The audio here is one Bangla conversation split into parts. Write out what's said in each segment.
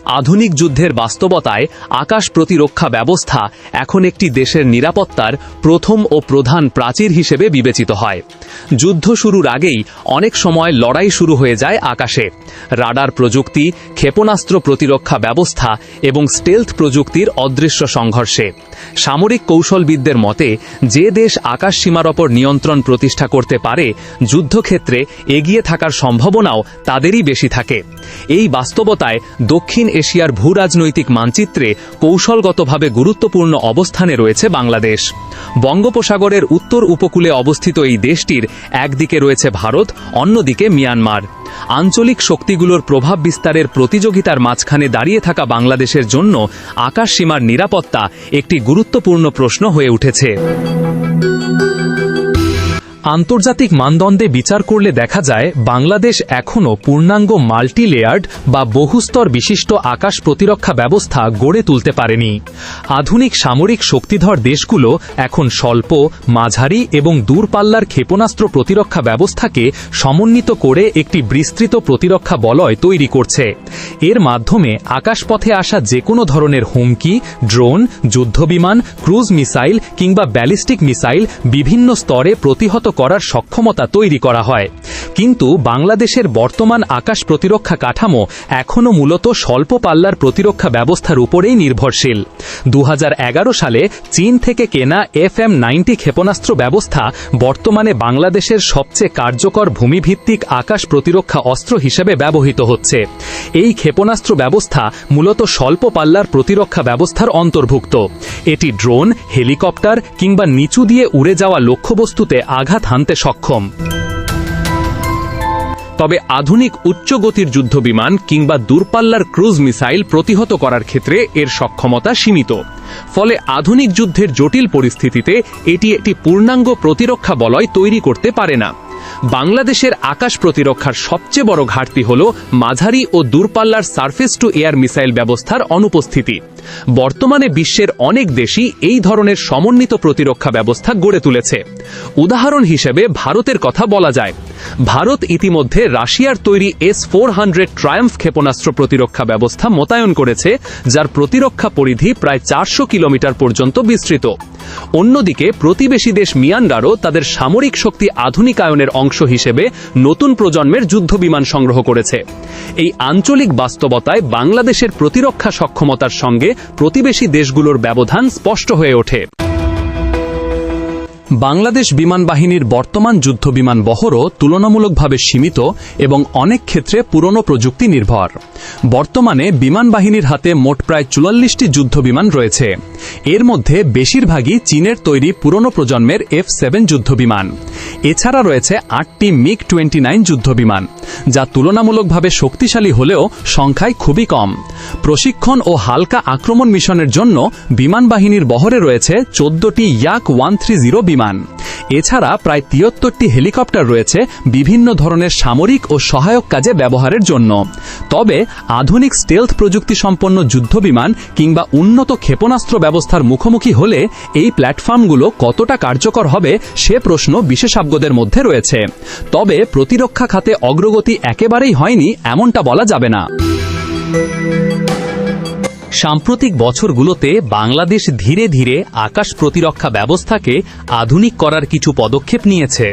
আধুনিক যুদ্ধের বাস্তবতায় আকাশ প্রতিরক্ষা ব্যবস্থা এখন একটি দেশের নিরাপত্তার প্রথম ও প্রধান প্রাচীর হিসেবে বিবেচিত হয়। যুদ্ধ শুরুর আগেই অনেক সময় লড়াই শুরু হয়ে যায় আকাশে। রাডার প্রযুক্তি, ক্ষেপণাস্ত্র প্রতিরক্ষা ব্যবস্থা এবং স্টেলথ প্রযুক্তির অদৃশ্য সংঘর্ষে সামরিক কৌশলবিদদের মতে যে দেশ আকাশ সীমার ওপর নিয়ন্ত্রণ প্রতিষ্ঠা করতে পারে, যুদ্ধক্ষেত্রে এগিয়ে থাকার সম্ভাবনাও তাদেরই বেশি থাকে। এই বাস্তবতায় দক্ষিণ এশিয়ার ভূরাজনৈতিক মানচিত্রে কৌশলগতভাবে গুরুত্বপূর্ণ অবস্থানে রয়েছে বাংলাদেশ। বঙ্গোপসাগরের উত্তর উপকূলে অবস্থিত এই দেশটির একদিকে রয়েছে ভারত, অন্যদিকে মিয়ানমার। আঞ্চলিক শক্তিগুলোর প্রভাব বিস্তারের প্রতিযোগিতার মাঝখানে দাঁড়িয়ে থাকা বাংলাদেশের জন্য আকাশ সীমার নিরাপত্তা একটি গুরুত্বপূর্ণ প্রশ্ন হয়ে উঠেছে। আন্তর্জাতিক মানদণ্ডে বিচার করলে দেখা যায় বাংলাদেশ এখনও পূর্ণাঙ্গ মাল্টি লেয়ার্ড বা বহুস্তর বিশিষ্ট আকাশ প্রতিরক্ষা ব্যবস্থা গড়ে তুলতে পারেনি। আধুনিক সামরিক শক্তিধর দেশগুলো এখন স্বল্প, মাঝারি এবং দূরপাল্লার ক্ষেপণাস্ত্র প্রতিরক্ষা ব্যবস্থাকে সমন্বিত করে একটি বিস্তৃত প্রতিরক্ষা বলয় তৈরি করছে। এর মাধ্যমে আকাশপথে আসা যে কোনো ধরনের হুমকি, ড্রোন, যুদ্ধবিমান, ক্রুজ মিসাইল কিংবা ব্যালিস্টিক মিসাইল বিভিন্ন স্তরে প্রতিহত করার সক্ষমতা তৈরি করা হয়। কিন্তু বাংলাদেশের বর্তমান আকাশ প্রতিরক্ষা কাঠামো এখনও মূলত স্বল্প পাল্লার প্রতিরক্ষা ব্যবস্থার উপরেই নির্ভরশীল। 2011 সালে চীন থেকে কেনা FM-90 ক্ষেপণাস্ত্র ব্যবস্থা বর্তমানে বাংলাদেশের সবচেয়ে কার্যকর ভূমিভিত্তিক আকাশ প্রতিরক্ষা অস্ত্র হিসেবে ব্যবহৃত হচ্ছে। এই ক্ষেপণাস্ত্র ব্যবস্থা মূলত স্বল্প পাল্লার প্রতিরক্ষা ব্যবস্থার অন্তর্ভুক্ত। এটি ড্রোন, হেলিকপ্টার কিংবা নিচু দিয়ে উড়ে যাওয়া লক্ষ্যবস্তুতে আঘাত হানতে সক্ষম। তবে আধুনিক উচ্চগতির যুদ্ধবিমান কিংবা দূরপাল্লার ক্রুজ মিসাইল প্রতিহত করার ক্ষেত্রে এর সক্ষমতা সীমিত। ফলে আধুনিক যুদ্ধের জটিল পরিস্থিতিতে এটি একটি পূর্ণাঙ্গ প্রতিরক্ষা বলয় তৈরি করতে পারে না। বাংলাদেশের আকাশ প্রতিরক্ষার সবচেয়ে বড় ঘাটতি হল মাঝারি ও দূরপাল্লার সারফেস টু এয়ার মিসাইল ব্যবস্থার অনুপস্থিতি। বর্তমানে বিশ্বের অনেক দেশই এই ধরনের সমন্বিত প্রতিরক্ষা ব্যবস্থা গড়ে তুলেছে। উদাহরণ হিসেবে ভারতের কথা বলা যায়। ভারত ইতিমধ্যে রাশিয়ার তৈরি S-400 ট্রায়াম্ফ ক্ষেপণাস্ত্র প্রতিরক্ষা ব্যবস্থা মোতায়েন করেছে, যার প্রতিরক্ষা পরিধি প্রায় 400 কিলোমিটার পর্যন্ত বিস্তৃত। অন্যদিকে প্রতিবেশী দেশ মিয়ানমারও তাদের সামরিক শক্তি আধুনিকায়নের অংশ হিসেবে নতুন প্রজন্মের যুদ্ধবিমান সংগ্রহ করেছে। এই আঞ্চলিক বাস্তবতায় বাংলাদেশের প্রতিরক্ষা সক্ষমতার সঙ্গে প্রতিবেশী দেশগুলোর ব্যবধান স্পষ্ট হয়ে ওঠে। বাংলাদেশ বিমান বাহিনীর বর্তমান যুদ্ধবিমান বহরও তুলনামূলকভাবে সীমিত এবং অনেক ক্ষেত্রে পুরনো প্রযুক্তি নির্ভর। বর্তমানে বিমান বাহিনীর হাতে মোট প্রায় 44টি যুদ্ধবিমান রয়েছে। এর মধ্যে বেশিরভাগই চীনের তৈরি পুরনো প্রজন্মের F-7 যুদ্ধবিমান। এছাড়া রয়েছে 8টি MiG-29 যুদ্ধবিমান, যা তুলনামূলকভাবে শক্তিশালী হলেও সংখ্যায় খুবই কম। প্রশিক্ষণ ও হালকা আক্রমণ মিশনের জন্য বিমান বাহিনীর বহরে রয়েছে 14টি Yak-130 বিমান। এছাড়া প্রায় 73টি হেলিকপ্টার রয়েছে বিভিন্ন ধরনের সামরিক ও সহায়ক কাজে ব্যবহারের জন্য। তবে আধুনিক স্টেলথ প্রযুক্তি সম্পন্ন যুদ্ধবিমান কিংবা উন্নত ক্ষেপণাস্ত্র ব্যবস্থার মুখোমুখি হলে এই প্ল্যাটফর্মগুলো কতটা কার্যকর হবে সে প্রশ্ন বিশেষজ্ঞদের মধ্যে রয়েছে। তবে প্রতিরক্ষা খাতে অগ্রগতি একেবারেই হয়নি এমনটা বলা যাবে না। সাম্প্রতিক বছরগুলোতে বাংলাদেশ ধীরে ধীরে আকাশ প্রতিরক্ষা ব্যবস্থাকে আধুনিক করার কিছু পদক্ষেপ নিয়েছে।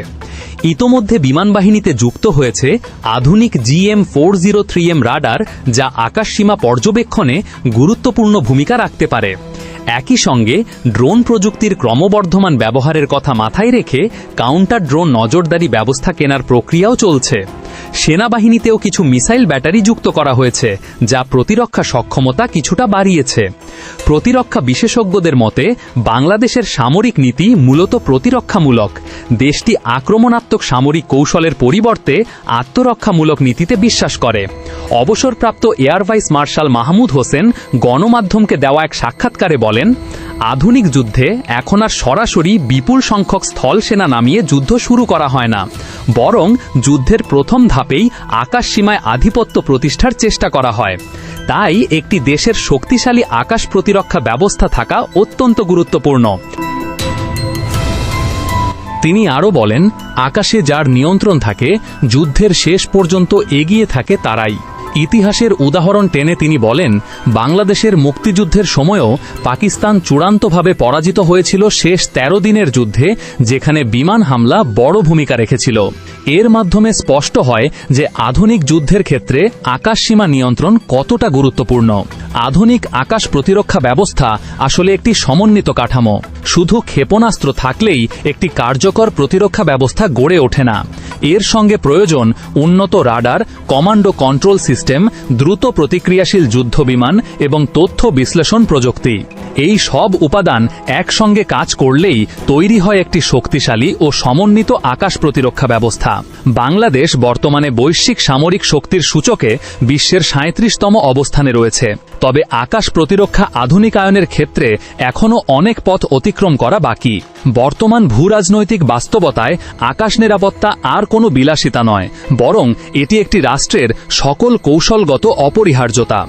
ইতোমধ্যে বিমান বাহিনীতে যুক্ত হয়েছে আধুনিক GM-403M রাডার, যা আকাশসীমা পর্যবেক্ষণে গুরুত্বপূর্ণ ভূমিকা রাখতে পারে। একই সঙ্গে ড্রোন প্রযুক্তির ক্রমবর্ধমান ব্যবহারের কথা মাথায় রেখে কাউন্টার ড্রোন নজরদারি ব্যবস্থা কেনার প্রক্রিয়াও চলছে। সেনাবাহিনীতেও কিছু মিসাইল ব্যাটারি যুক্ত করা হয়েছে, যা প্রতিরক্ষা সক্ষমতা কিছুটা বাড়িয়েছে। প্রতিরক্ষা বিশেষজ্ঞদের মতে বাংলাদেশের সামরিক নীতি মূলত প্রতিরক্ষামূলক। দেশটি আক্রমণাত্মক সামরিক কৌশলের পরিবর্তে আত্মরক্ষামূলক নীতিতে বিশ্বাস করে। অবসরপ্রাপ্ত air vice marshal Mahmud Hossain গণমাধ্যমকে দেওয়া এক সাক্ষাৎকারে বলেন, আধুনিক যুদ্ধে এখন আর সরাসরি বিপুল সংখ্যক স্থল সেনা নামিয়ে যুদ্ধ শুরু করা হয় না, বরং যুদ্ধের প্রথম ধাপেই আকাশ সীমায় আধিপত্য প্রতিষ্ঠার চেষ্টা করা হয়। তাই একটি দেশের শক্তিশালী আকাশ প্রতিরক্ষা ব্যবস্থা থাকা অত্যন্ত গুরুত্বপূর্ণ। তিনি আরও বলেন, আকাশে যার নিয়ন্ত্রণ থাকে যুদ্ধের শেষ পর্যন্ত এগিয়ে থাকে তারাই। ইতিহাসের উদাহরণ টেনে তিনি বলেন, বাংলাদেশের মুক্তিযুদ্ধের সময়ও পাকিস্তান চূড়ান্তভাবে পরাজিত হয়েছিল শেষ ১৩ দিনের যুদ্ধে, যেখানে বিমান হামলা বড় ভূমিকা রেখেছিল। এর মাধ্যমে স্পষ্ট হয় যে আধুনিক যুদ্ধের ক্ষেত্রে আকাশসীমা নিয়ন্ত্রণ কতটা গুরুত্বপূর্ণ। আধুনিক আকাশ প্রতিরক্ষা ব্যবস্থা আসলে একটি সমন্বিত কাঠামো। শুধু ক্ষেপণাস্ত্র থাকলেই একটি কার্যকর প্রতিরক্ষা ব্যবস্থা গড়ে ওঠে না। এর সঙ্গে প্রয়োজন উন্নত রাডার, কমান্ডো কন্ট্রোল সিস্টেম, দ্রুত প্রতিক্রিয়াশীল যুদ্ধবিমান এবং তথ্য বিশ্লেষণ প্রযুক্তি। এই সব উপাদান একসঙ্গে কাজ করলেই তৈরি হয় একটি শক্তিশালী ও সমন্বিত আকাশ প্রতিরক্ষা ব্যবস্থা। বাংলাদেশ বর্তমানে বৈশ্বিক সামরিক শক্তির সূচকে বিশ্বের ৩৭তম অবস্থানে রয়েছে। তবে আকাশ প্রতিরক্ষা আধুনিকায়নের ক্ষেত্রে এখনও অনেক পথ অতিক্রম করা বাকি। বর্তমান ভূরাজনৈতিক বাস্তবতায় আকাশ নিরাপত্তা আর কোনো বিলাসিতা নয়, বরং এটি একটি রাষ্ট্রের সকল কৌশলগত অপরিহার্যতা।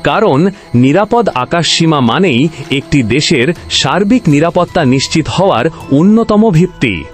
কারণ নিরাপদ আকাশসীমা মানেই একটি দেশের সার্বিক নিরাপত্তা নিশ্চিত হওয়ার অন্যতম ভিত্তি।